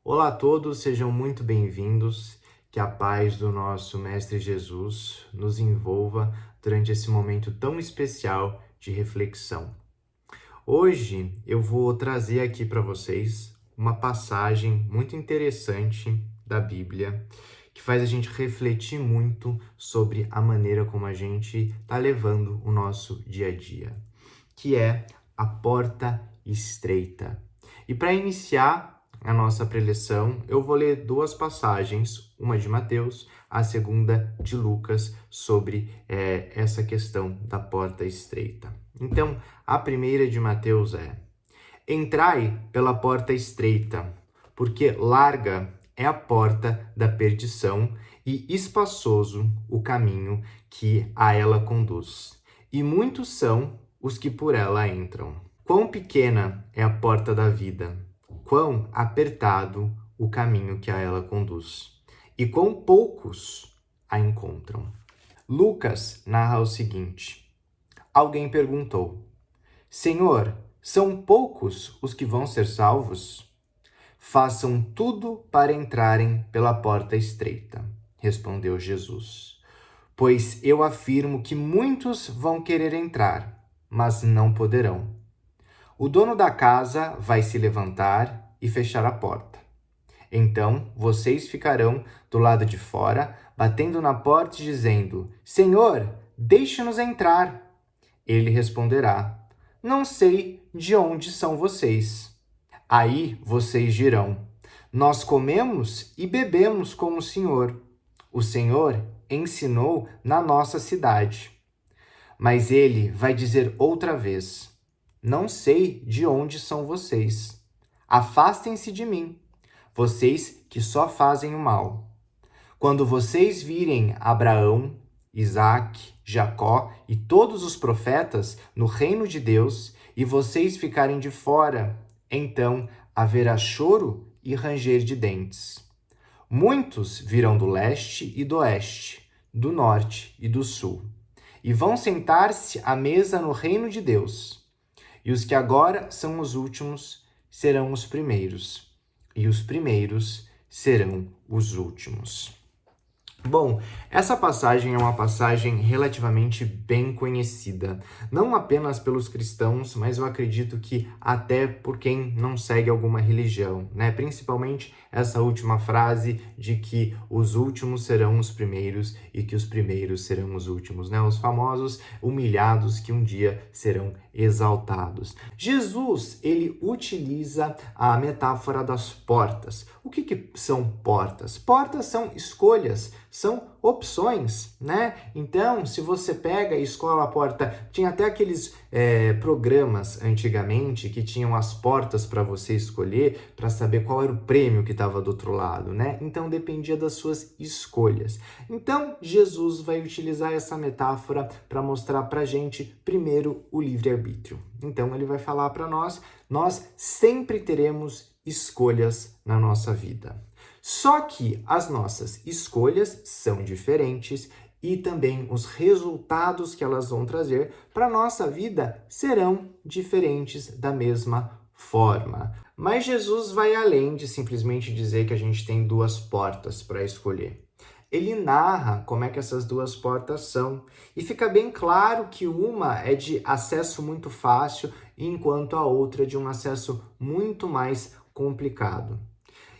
Olá a todos, sejam muito bem-vindos. Que a paz do nosso Mestre Jesus nos envolva durante esse momento tão especial de reflexão. Hoje eu vou trazer aqui para vocês uma passagem muito interessante da Bíblia que faz a gente refletir muito sobre a maneira como a gente está levando o nosso dia a dia, que é a porta estreita. E para iniciar a nossa preleção, eu vou ler duas passagens, uma de Mateus, a segunda de Lucas, sobre essa questão da porta estreita. Então, a primeira de Mateus é: Entrai pela porta estreita, porque larga é a porta da perdição e espaçoso o caminho que a ela conduz. E muitos são os que por ela entram. Quão pequena é a porta da vida, quão apertado o caminho que a ela conduz, e quão poucos a encontram. Lucas narra o seguinte: Alguém perguntou: Senhor, são poucos os que vão ser salvos? Façam tudo para entrarem pela porta estreita, respondeu Jesus. Pois eu afirmo que muitos vão querer entrar, mas não poderão. O dono da casa vai se levantar e fechar a porta. Então vocês ficarão do lado de fora, batendo na porta e dizendo: Senhor, deixe-nos entrar. Ele responderá: Não sei de onde são vocês. Aí vocês dirão: Nós comemos e bebemos com o Senhor. O Senhor ensinou na nossa cidade. Mas ele vai dizer outra vez: Não sei de onde são vocês. Afastem-se de mim, vocês que só fazem o mal. Quando vocês virem Abraão, Isaque, Jacó e todos os profetas no reino de Deus e vocês ficarem de fora, então haverá choro e ranger de dentes. Muitos virão do leste e do oeste, do norte e do sul, e vão sentar-se à mesa no reino de Deus. E os que agora são os últimos serão os primeiros, e os primeiros serão os últimos. Bom, essa passagem é uma passagem relativamente bem conhecida, não apenas pelos cristãos, mas eu acredito que até por quem não segue alguma religião, né? Principalmente essa última frase de que os últimos serão os primeiros e que os primeiros serão os últimos, né? Os famosos humilhados que um dia serão exaltados. Jesus, ele utiliza a metáfora das portas. O que são portas? Portas são escolhas, são opções, né? Então, se você pega e escolhe a porta, tinha até aqueles programas antigamente que tinham as portas para você escolher, para saber qual era o prêmio que estava do outro lado, né? Então, dependia das suas escolhas. Então, Jesus vai utilizar essa metáfora para mostrar para a gente, primeiro, o livre-arbítrio. Então, ele vai falar para nós sempre teremos escolhas na nossa vida. Só que as nossas escolhas são diferentes e também os resultados que elas vão trazer para a nossa vida serão diferentes da mesma forma. Mas Jesus vai além de simplesmente dizer que a gente tem duas portas para escolher. Ele narra como é que essas duas portas são. E fica bem claro que uma é de acesso muito fácil, enquanto a outra é de um acesso muito mais complicado.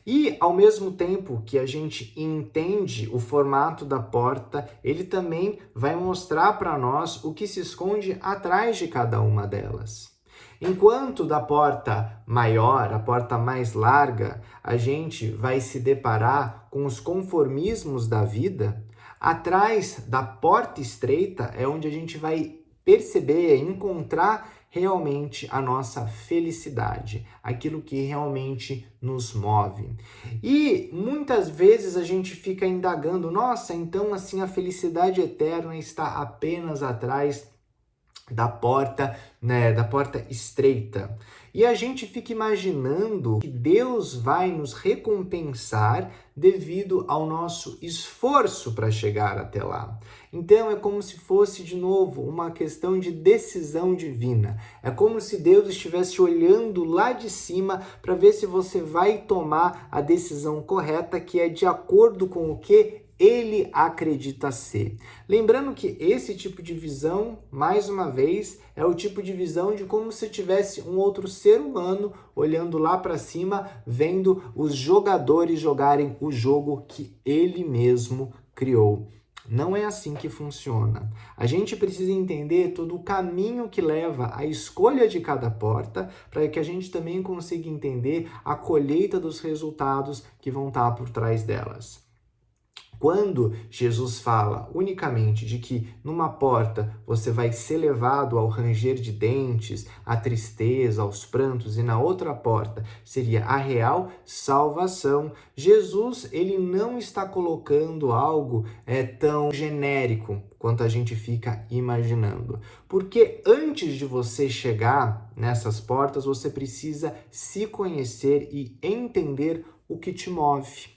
E, ao mesmo tempo que a gente entende o formato da porta, ele também vai mostrar para nós o que se esconde atrás de cada uma delas. Enquanto da porta maior, a porta mais larga, a gente vai se deparar com os conformismos da vida, atrás da porta estreita é onde a gente vai perceber, encontrar realmente a nossa felicidade, aquilo que realmente nos move. E muitas vezes a gente fica indagando, nossa, então assim a felicidade eterna está apenas atrás da porta, né, da porta estreita. E a gente fica imaginando que Deus vai nos recompensar devido ao nosso esforço para chegar até lá. Então é como se fosse de novo uma questão de decisão divina. É como se Deus estivesse olhando lá de cima para ver se você vai tomar a decisão correta, que é de acordo com o que ele acredita ser. Lembrando que esse tipo de visão, mais uma vez, é o tipo de visão de como se tivesse um outro ser humano olhando lá para cima, vendo os jogadores jogarem o jogo que ele mesmo criou. Não é assim que funciona. A gente precisa entender todo o caminho que leva à escolha de cada porta, para que a gente também consiga entender a colheita dos resultados que vão estar por trás delas. Quando Jesus fala unicamente de que numa porta você vai ser levado ao ranger de dentes, à tristeza, aos prantos, e na outra porta seria a real salvação, Jesus ele não está colocando algo tão genérico quanto a gente fica imaginando. Porque antes de você chegar nessas portas, você precisa se conhecer e entender o que te move.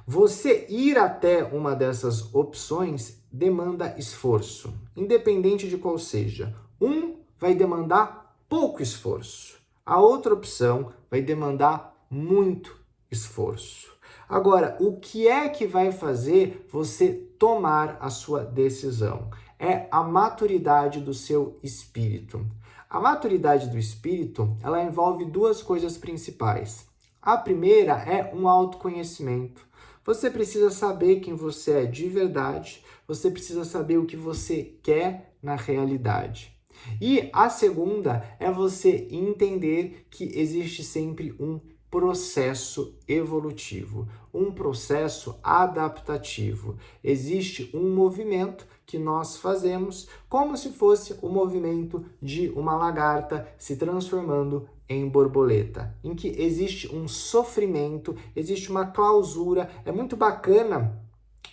Você ir até uma dessas opções demanda esforço, independente de qual seja. Um vai demandar pouco esforço, a outra opção vai demandar muito esforço. Agora, o que é que vai fazer você tomar a sua decisão? É a maturidade do seu espírito. A maturidade do espírito, ela envolve duas coisas principais. A primeira é um autoconhecimento. Você precisa saber quem você é de verdade, você precisa saber o que você quer na realidade. E a segunda é você entender que existe sempre um processo evolutivo, um processo adaptativo. Existe um movimento que nós fazemos como se fosse o movimento de uma lagarta se transformando em borboleta, em que existe um sofrimento, existe uma clausura. É muito bacana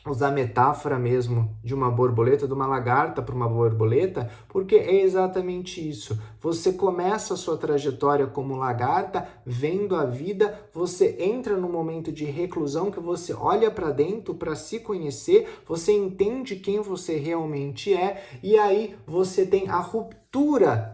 usar a metáfora mesmo de uma borboleta, de uma lagarta para uma borboleta, porque é exatamente isso. Você começa a sua trajetória como lagarta, vendo a vida, você entra no momento de reclusão que você olha para dentro para se conhecer, você entende quem você realmente é, e aí você tem a ruptura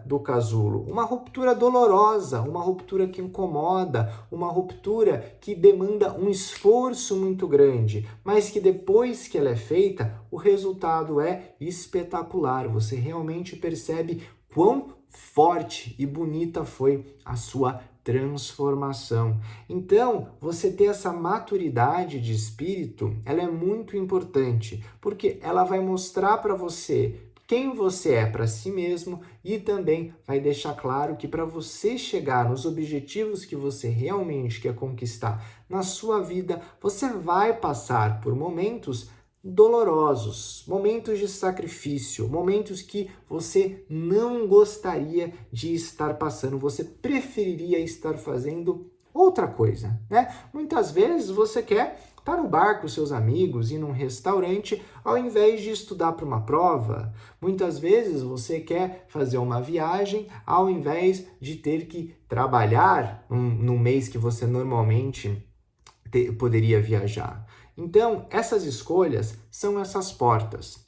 do casulo, uma ruptura dolorosa, uma ruptura que incomoda, uma ruptura que demanda um esforço muito grande, mas que depois que ela é feita, o resultado é espetacular. Você realmente percebe quão forte e bonita foi a sua transformação. Então, você ter essa maturidade de espírito, ela é muito importante, porque ela vai mostrar para você quem você é para si mesmo e também vai deixar claro que para você chegar nos objetivos que você realmente quer conquistar na sua vida, você vai passar por momentos dolorosos, momentos de sacrifício, momentos que você não gostaria de estar passando, você preferiria estar fazendo outra coisa, né? Muitas vezes você quer estar no bar com seus amigos, ir num restaurante, ao invés de estudar para uma prova. Muitas vezes você quer fazer uma viagem, ao invés de ter que trabalhar no mês que você normalmente poderia viajar. Então, essas escolhas são essas portas.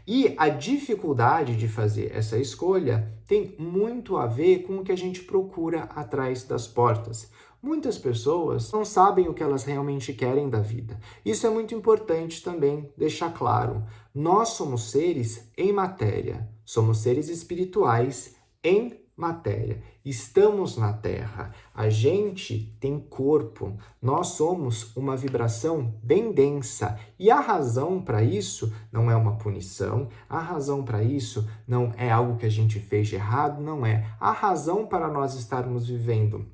E a dificuldade de fazer essa escolha tem muito a ver com o que a gente procura atrás das portas. Muitas pessoas não sabem o que elas realmente querem da vida. Isso é muito importante também deixar claro. Nós somos seres em matéria, somos seres espirituais em matéria. Estamos na Terra. A gente tem corpo. Nós somos uma vibração bem densa. E a razão para isso não é uma punição. A razão para isso não é algo que a gente fez de errado. Não é. A razão para nós estarmos vivendo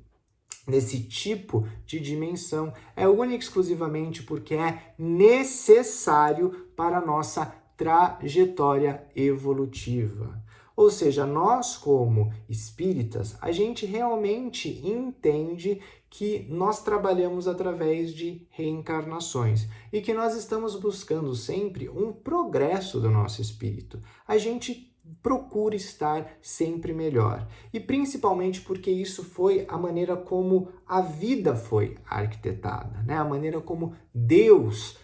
nesse tipo de dimensão é única e exclusivamente porque é necessário para a nossa trajetória evolutiva. Ou seja, nós como espíritas, a gente realmente entende que nós trabalhamos através de reencarnações e que nós estamos buscando sempre um progresso do nosso espírito. A gente procure estar sempre melhor. E principalmente porque isso foi a maneira como a vida foi arquitetada, né? A maneira como Deus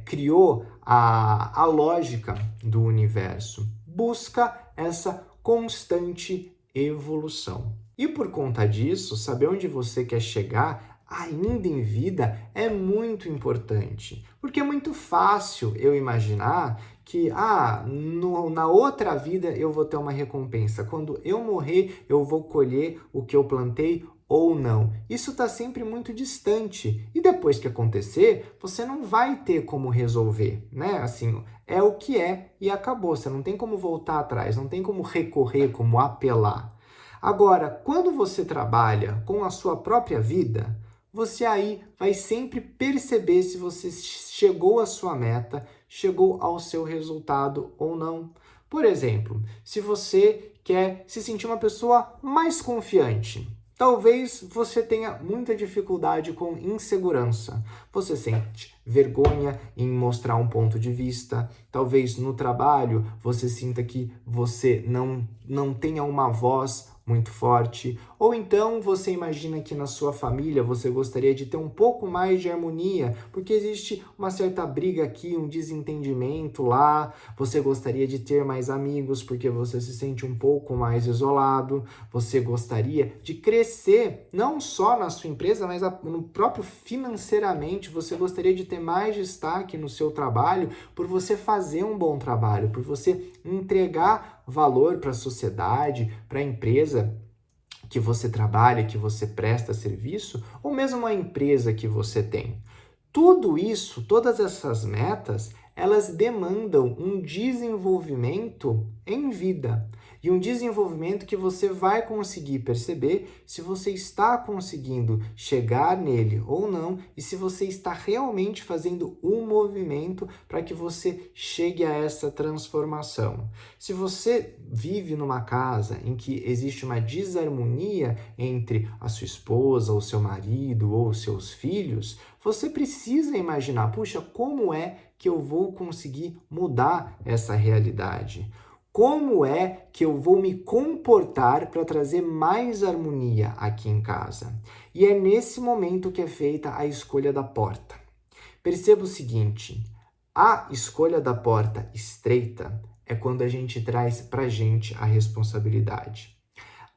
criou a lógica do universo. Busca essa constante evolução. E por conta disso, saber onde você quer chegar ainda em vida é muito importante, porque é muito fácil eu imaginar que na outra vida eu vou ter uma recompensa. Quando eu morrer, eu vou colher o que eu plantei ou não. Isso está sempre muito distante. E depois que acontecer, você não vai ter como resolver, né? Assim, é o que é e acabou. Você não tem como voltar atrás, não tem como recorrer, como apelar. Agora, quando você trabalha com a sua própria vida, você aí vai sempre perceber se você chegou à sua meta, chegou ao seu resultado ou não. Por exemplo, se você quer se sentir uma pessoa mais confiante, talvez você tenha muita dificuldade com insegurança. Você sente vergonha em mostrar um ponto de vista. Talvez no trabalho você sinta que você não tenha uma voz muito forte, ou então você imagina que na sua família você gostaria de ter um pouco mais de harmonia, porque existe uma certa briga aqui, um desentendimento lá, você gostaria de ter mais amigos porque você se sente um pouco mais isolado, você gostaria de crescer, não só na sua empresa, mas no próprio financeiramente, você gostaria de ter mais destaque no seu trabalho por você fazer um bom trabalho, por você entregar valor para a sociedade, para a empresa que você trabalha, que você presta serviço, ou mesmo a empresa que você tem. Tudo isso, todas essas metas, elas demandam um desenvolvimento em vida. E um desenvolvimento que você vai conseguir perceber se você está conseguindo chegar nele ou não e se você está realmente fazendo um movimento para que você chegue a essa transformação. Se você vive numa casa em que existe uma desarmonia entre a sua esposa, o seu marido ou os seus filhos, você precisa imaginar, puxa, como é que eu vou conseguir mudar essa realidade? Como é que eu vou me comportar para trazer mais harmonia aqui em casa? E é nesse momento que é feita a escolha da porta. Perceba o seguinte, a escolha da porta estreita é quando a gente traz para a gente a responsabilidade.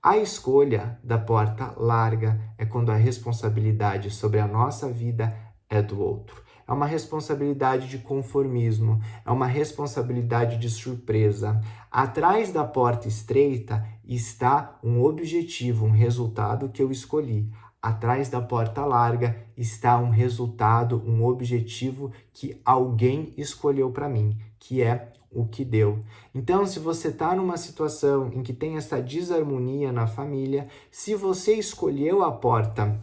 A escolha da porta larga é quando a responsabilidade sobre a nossa vida é do outro. É uma responsabilidade de conformismo, é uma responsabilidade de surpresa. Atrás da porta estreita está um objetivo, um resultado que eu escolhi. Atrás da porta larga está um resultado, um objetivo que alguém escolheu para mim, que é o que deu. Então, se você está numa situação em que tem essa desarmonia na família, se você escolheu a porta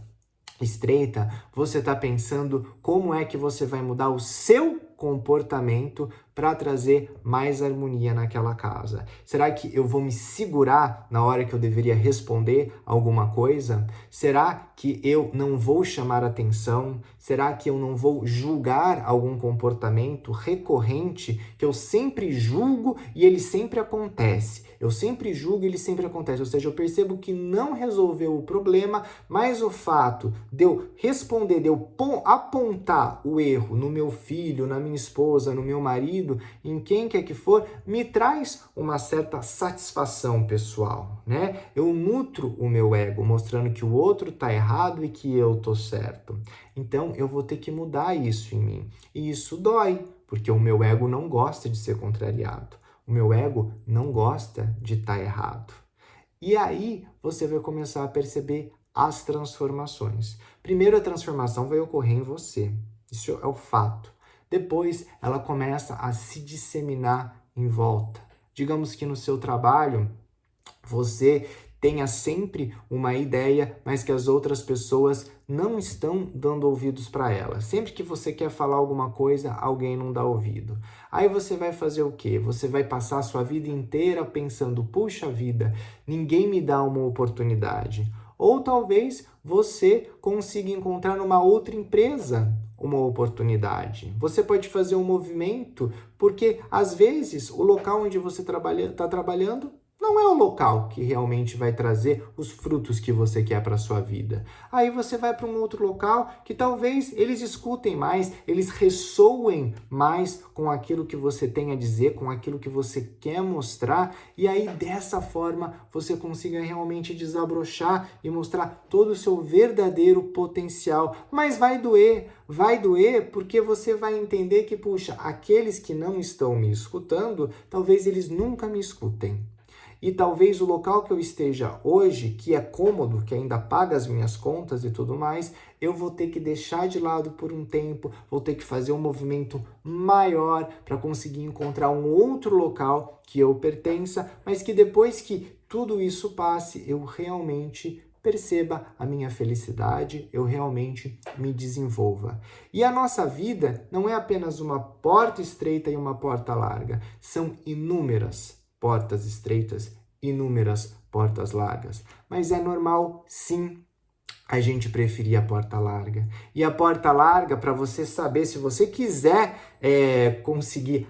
estreita, você está pensando como é que você vai mudar o seu comportamento para trazer mais harmonia naquela casa. Será que eu vou me segurar na hora que eu deveria responder alguma coisa? Será que eu não vou chamar atenção? Será que eu não vou julgar algum comportamento recorrente que eu sempre julgo e ele sempre acontece? Eu sempre julgo e ele sempre acontece. Ou seja, eu percebo que não resolveu o problema, mas o fato de eu responder, de eu apontar o erro no meu filho, na minha esposa, no meu marido, em quem quer que for, me traz uma certa satisfação pessoal, né? Eu nutro o meu ego, mostrando que o outro está errado e que eu tô certo. Então, eu vou ter que mudar isso em mim. E isso dói, porque o meu ego não gosta de ser contrariado. O meu ego não gosta de estar errado. E aí, você vai começar a perceber as transformações. Primeiro, a transformação vai ocorrer em você. Isso é o fato. Depois, ela começa a se disseminar em volta. Digamos que no seu trabalho, você tenha sempre uma ideia, mas que as outras pessoas não estão dando ouvidos para ela. Sempre que você quer falar alguma coisa, alguém não dá ouvido. Aí você vai fazer o quê? Você vai passar a sua vida inteira pensando, puxa vida, ninguém me dá uma oportunidade. Ou talvez você consiga encontrar uma outra empresa uma oportunidade. Você pode fazer um movimento porque, às vezes, o local onde você está trabalhando não é o local que realmente vai trazer os frutos que você quer para a sua vida. Aí você vai para um outro local que talvez eles escutem mais, eles ressoem mais com aquilo que você tem a dizer, com aquilo que você quer mostrar, e aí dessa forma você consiga realmente desabrochar e mostrar todo o seu verdadeiro potencial. Mas vai doer porque você vai entender que, puxa, aqueles que não estão me escutando, talvez eles nunca me escutem. E talvez o local que eu esteja hoje, que é cômodo, que ainda paga as minhas contas e tudo mais, eu vou ter que deixar de lado por um tempo, vou ter que fazer um movimento maior para conseguir encontrar um outro local que eu pertença, mas que depois que tudo isso passe, eu realmente perceba a minha felicidade, eu realmente me desenvolva. E a nossa vida não é apenas uma porta estreita e uma porta larga, são inúmeras portas estreitas, inúmeras portas largas. Mas é normal, sim, a gente preferir a porta larga. E a porta larga, para você saber, se você quiser conseguir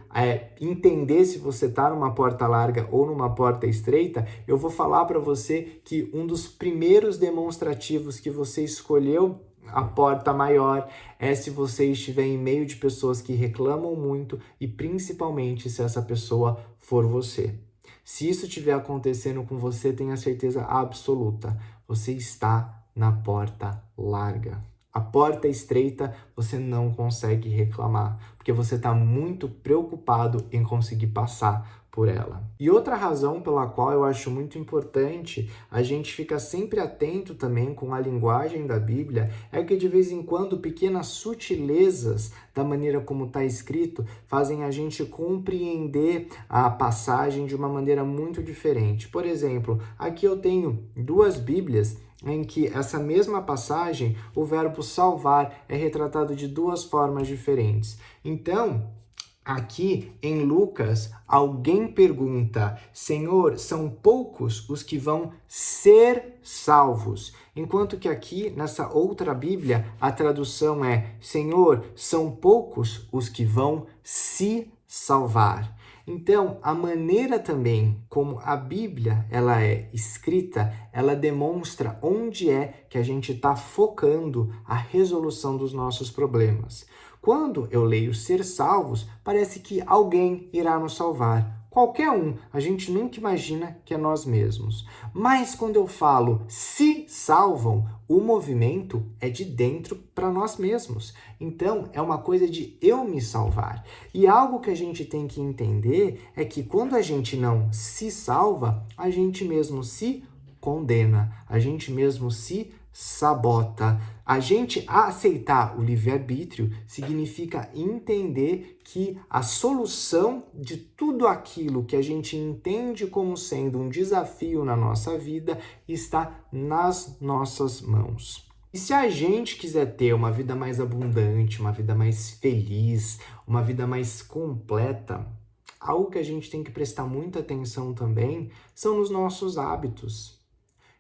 entender se você está numa porta larga ou numa porta estreita, eu vou falar para você que um dos primeiros demonstrativos que você escolheu a porta maior é se você estiver em meio de pessoas que reclamam muito e principalmente se essa pessoa for você. Se isso estiver acontecendo com você, tenha certeza absoluta, você está na porta larga. A porta estreita você não consegue reclamar, porque você está muito preocupado em conseguir passar por ela. E outra razão pela qual eu acho muito importante a gente ficar sempre atento também com a linguagem da Bíblia é que de vez em quando pequenas sutilezas da maneira como está escrito fazem a gente compreender a passagem de uma maneira muito diferente. Por exemplo, aqui eu tenho duas Bíblias em que essa mesma passagem, o verbo salvar é retratado de duas formas diferentes. Então, aqui em Lucas, alguém pergunta: Senhor, são poucos os que vão ser salvos? Enquanto que aqui, nessa outra Bíblia, a tradução é: Senhor, são poucos os que vão se salvar. Então, a maneira também como a Bíblia ela é escrita, ela demonstra onde é que a gente está focando a resolução dos nossos problemas. Quando eu leio ser salvos, parece que alguém irá nos salvar. Qualquer um, a gente nunca imagina que é nós mesmos. Mas quando eu falo se salvam, o movimento é de dentro para nós mesmos. Então, é uma coisa de eu me salvar. E algo que a gente tem que entender é que quando a gente não se salva, a gente mesmo se condena, a gente mesmo se sabota. A gente aceitar o livre-arbítrio significa entender que a solução de tudo aquilo que a gente entende como sendo um desafio na nossa vida está nas nossas mãos. E se a gente quiser ter uma vida mais abundante, uma vida mais feliz, uma vida mais completa, algo que a gente tem que prestar muita atenção também são nos nossos hábitos.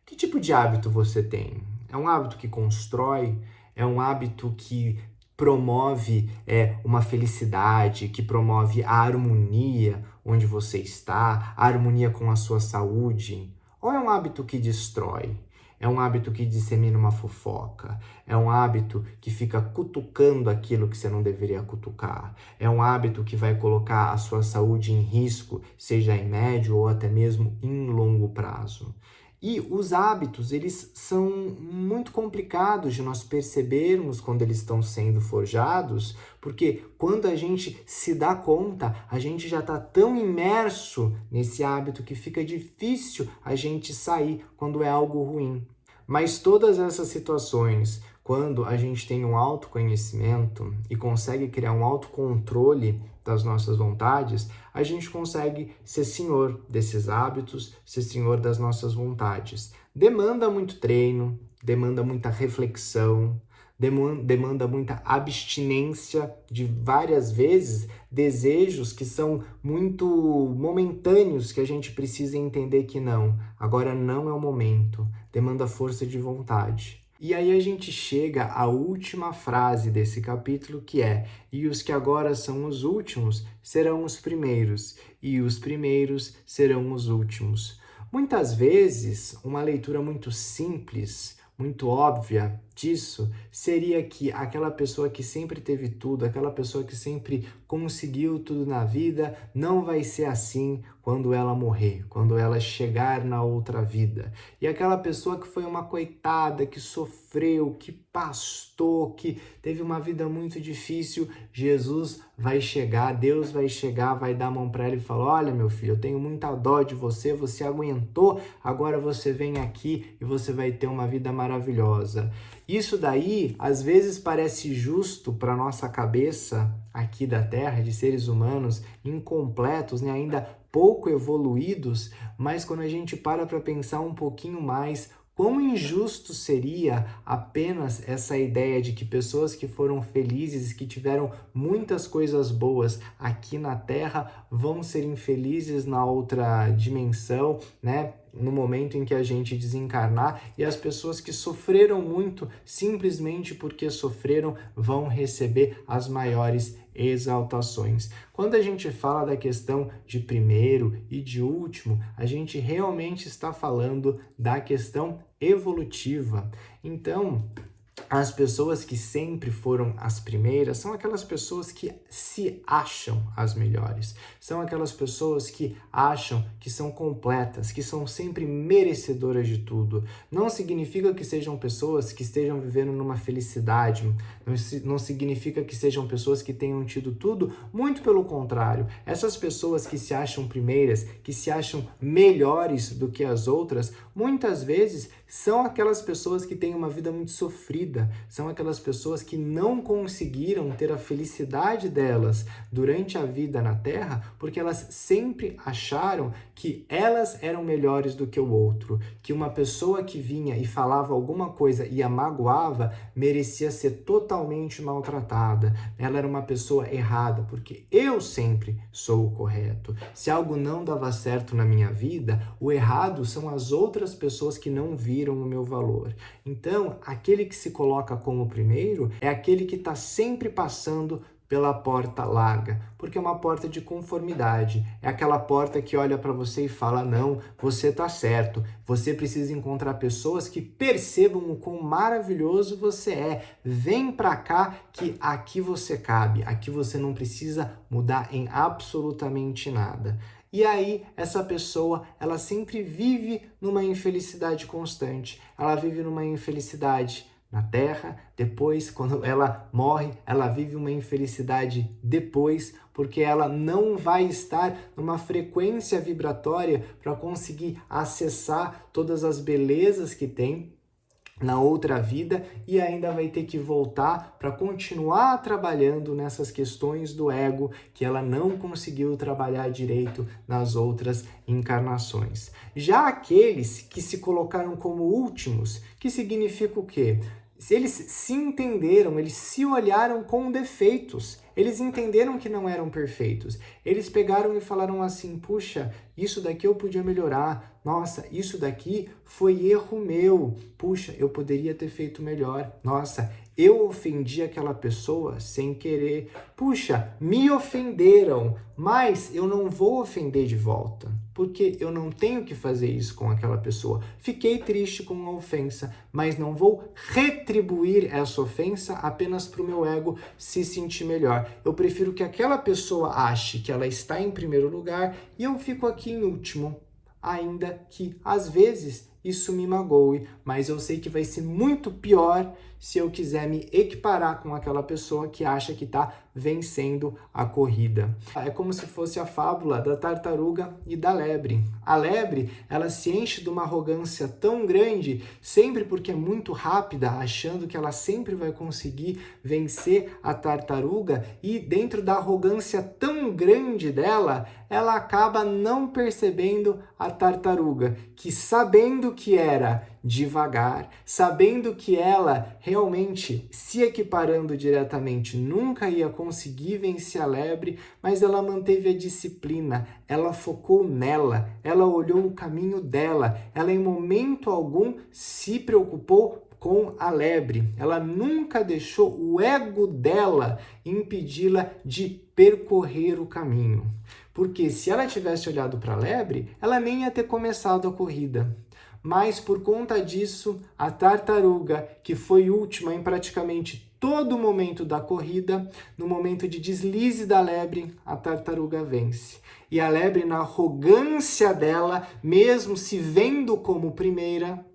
Que tipo de hábito você tem? É um hábito que constrói? É um hábito que promove uma felicidade, que promove a harmonia onde você está, a harmonia com a sua saúde? Ou é um hábito que destrói? É um hábito que dissemina uma fofoca? É um hábito que fica cutucando aquilo que você não deveria cutucar? É um hábito que vai colocar a sua saúde em risco, seja em médio ou até mesmo em longo prazo? E os hábitos, eles são muito complicados de nós percebermos quando eles estão sendo forjados, porque quando a gente se dá conta, a gente já está tão imerso nesse hábito que fica difícil a gente sair quando é algo ruim. Mas todas essas situações, quando a gente tem um autoconhecimento e consegue criar um autocontrole das nossas vontades, a gente consegue ser senhor desses hábitos, ser senhor das nossas vontades. Demanda muito treino, demanda muita reflexão, demanda muita abstinência de várias vezes, desejos que são muito momentâneos, que a gente precisa entender que não, agora não é o momento, demanda força de vontade. E aí a gente chega à última frase desse capítulo, que é: e os que agora são os últimos serão os primeiros, e os primeiros serão os últimos. Muitas vezes, uma leitura muito simples, muito óbvia disso, seria que aquela pessoa que sempre teve tudo, aquela pessoa que sempre conseguiu tudo na vida, não vai ser assim quando ela morrer, quando ela chegar na outra vida. E aquela pessoa que foi uma coitada, que sofreu, que pastou, que teve uma vida muito difícil, Jesus vai chegar, Deus vai chegar, vai dar a mão para ela e falar: olha, meu filho, eu tenho muita dó de você, você aguentou, agora você vem aqui e você vai ter uma vida maravilhosa. Isso daí, às vezes, parece justo para nossa cabeça aqui da Terra, de seres humanos incompletos, né? Ainda pouco evoluídos, mas quando a gente para pensar um pouquinho mais, quão injusto seria apenas essa ideia de que pessoas que foram felizes, que tiveram muitas coisas boas aqui na Terra, vão ser infelizes na outra dimensão, né? No momento em que a gente desencarnar, e as pessoas que sofreram muito, simplesmente porque sofreram, vão receber as maiores exaltações. Quando a gente fala da questão de primeiro e de último, a gente realmente está falando da questão evolutiva. Então, as pessoas que sempre foram as primeiras são aquelas pessoas que se acham as melhores. São aquelas pessoas que acham que são completas, que são sempre merecedoras de tudo. Não significa que sejam pessoas que estejam vivendo numa felicidade, não significa que sejam pessoas que tenham tido tudo, muito pelo contrário. Essas pessoas que se acham primeiras, que se acham melhores do que as outras, muitas vezes são aquelas pessoas que têm uma vida muito sofrida, são aquelas pessoas que não conseguiram ter a felicidade delas durante a vida na Terra, porque elas sempre acharam que elas eram melhores do que o outro, que uma pessoa que vinha e falava alguma coisa e a magoava merecia ser totalmente maltratada. Ela era uma pessoa errada, porque eu sempre sou o correto. Se algo não dava certo na minha vida, o errado são as outras pessoas que não viram o meu valor. Então, aquele que se coloca como primeiro é aquele que está sempre passando pela porta larga, porque é uma porta de conformidade, é aquela porta que olha para você e fala: não, você tá certo, você precisa encontrar pessoas que percebam o quão maravilhoso você é, vem para cá que aqui você cabe, aqui você não precisa mudar em absolutamente nada. E aí, essa pessoa, ela sempre vive numa infelicidade constante, ela vive numa infelicidade na Terra, depois, quando ela morre, ela vive uma infelicidade depois, porque ela não vai estar numa frequência vibratória para conseguir acessar todas as belezas que tem na outra vida, e ainda vai ter que voltar para continuar trabalhando nessas questões do ego que ela não conseguiu trabalhar direito nas outras encarnações. Já aqueles que se colocaram como últimos, que significa o quê? Eles se entenderam, eles se olharam com defeitos, eles entenderam que não eram perfeitos. Eles pegaram e falaram assim: puxa, isso daqui eu podia melhorar. Nossa, isso daqui foi erro meu. Puxa, eu poderia ter feito melhor. Nossa, eu ofendi aquela pessoa sem querer. Puxa, me ofenderam, mas eu não vou ofender de volta, porque eu não tenho que fazer isso com aquela pessoa. Fiquei triste com a ofensa, mas não vou retribuir essa ofensa apenas para o meu ego se sentir melhor. Eu prefiro que aquela pessoa ache que ela está em primeiro lugar e eu fico aqui em último, ainda que às vezes isso me magoe, mas eu sei que vai ser muito pior se eu quiser me equiparar com aquela pessoa que acha que está vencendo a corrida. É como se fosse a fábula da tartaruga e da lebre. A lebre, ela se enche de uma arrogância tão grande, sempre porque é muito rápida, achando que ela sempre vai conseguir vencer a tartaruga, e dentro da arrogância tão grande dela, ela acaba não percebendo a tartaruga, que sabendo que era devagar, sabendo que ela realmente se equiparando diretamente nunca ia conseguir vencer a lebre, mas ela manteve a disciplina, ela focou nela, ela olhou o caminho dela, ela em momento algum se preocupou com a lebre. Ela nunca deixou o ego dela impedi-la de percorrer o caminho. Porque se ela tivesse olhado para a lebre, ela nem ia ter começado a corrida. Mas por conta disso, a tartaruga, que foi última em praticamente todo momento da corrida, no momento de deslize da lebre, a tartaruga vence. E a lebre, na arrogância dela, mesmo se vendo como primeira,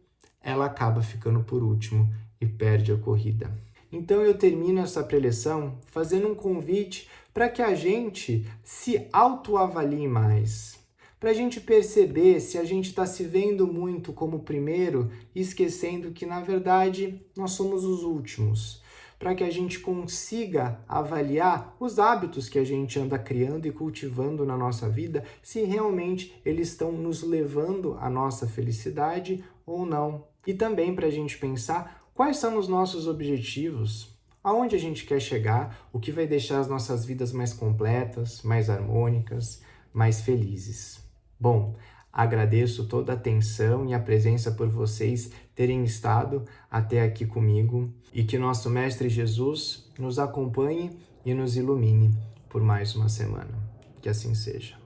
ela acaba ficando por último e perde a corrida. Então eu termino essa preleção fazendo um convite para que a gente se autoavalie mais. Para a gente perceber se a gente está se vendo muito como primeiro, esquecendo que, na verdade, nós somos os últimos. Para que a gente consiga avaliar os hábitos que a gente anda criando e cultivando na nossa vida, se realmente eles estão nos levando à nossa felicidade ou não. E também para a gente pensar quais são os nossos objetivos, aonde a gente quer chegar, o que vai deixar as nossas vidas mais completas, mais harmônicas, mais felizes. Bom, agradeço toda a atenção e a presença por vocês terem estado até aqui comigo e que nosso Mestre Jesus nos acompanhe e nos ilumine por mais uma semana. Que assim seja.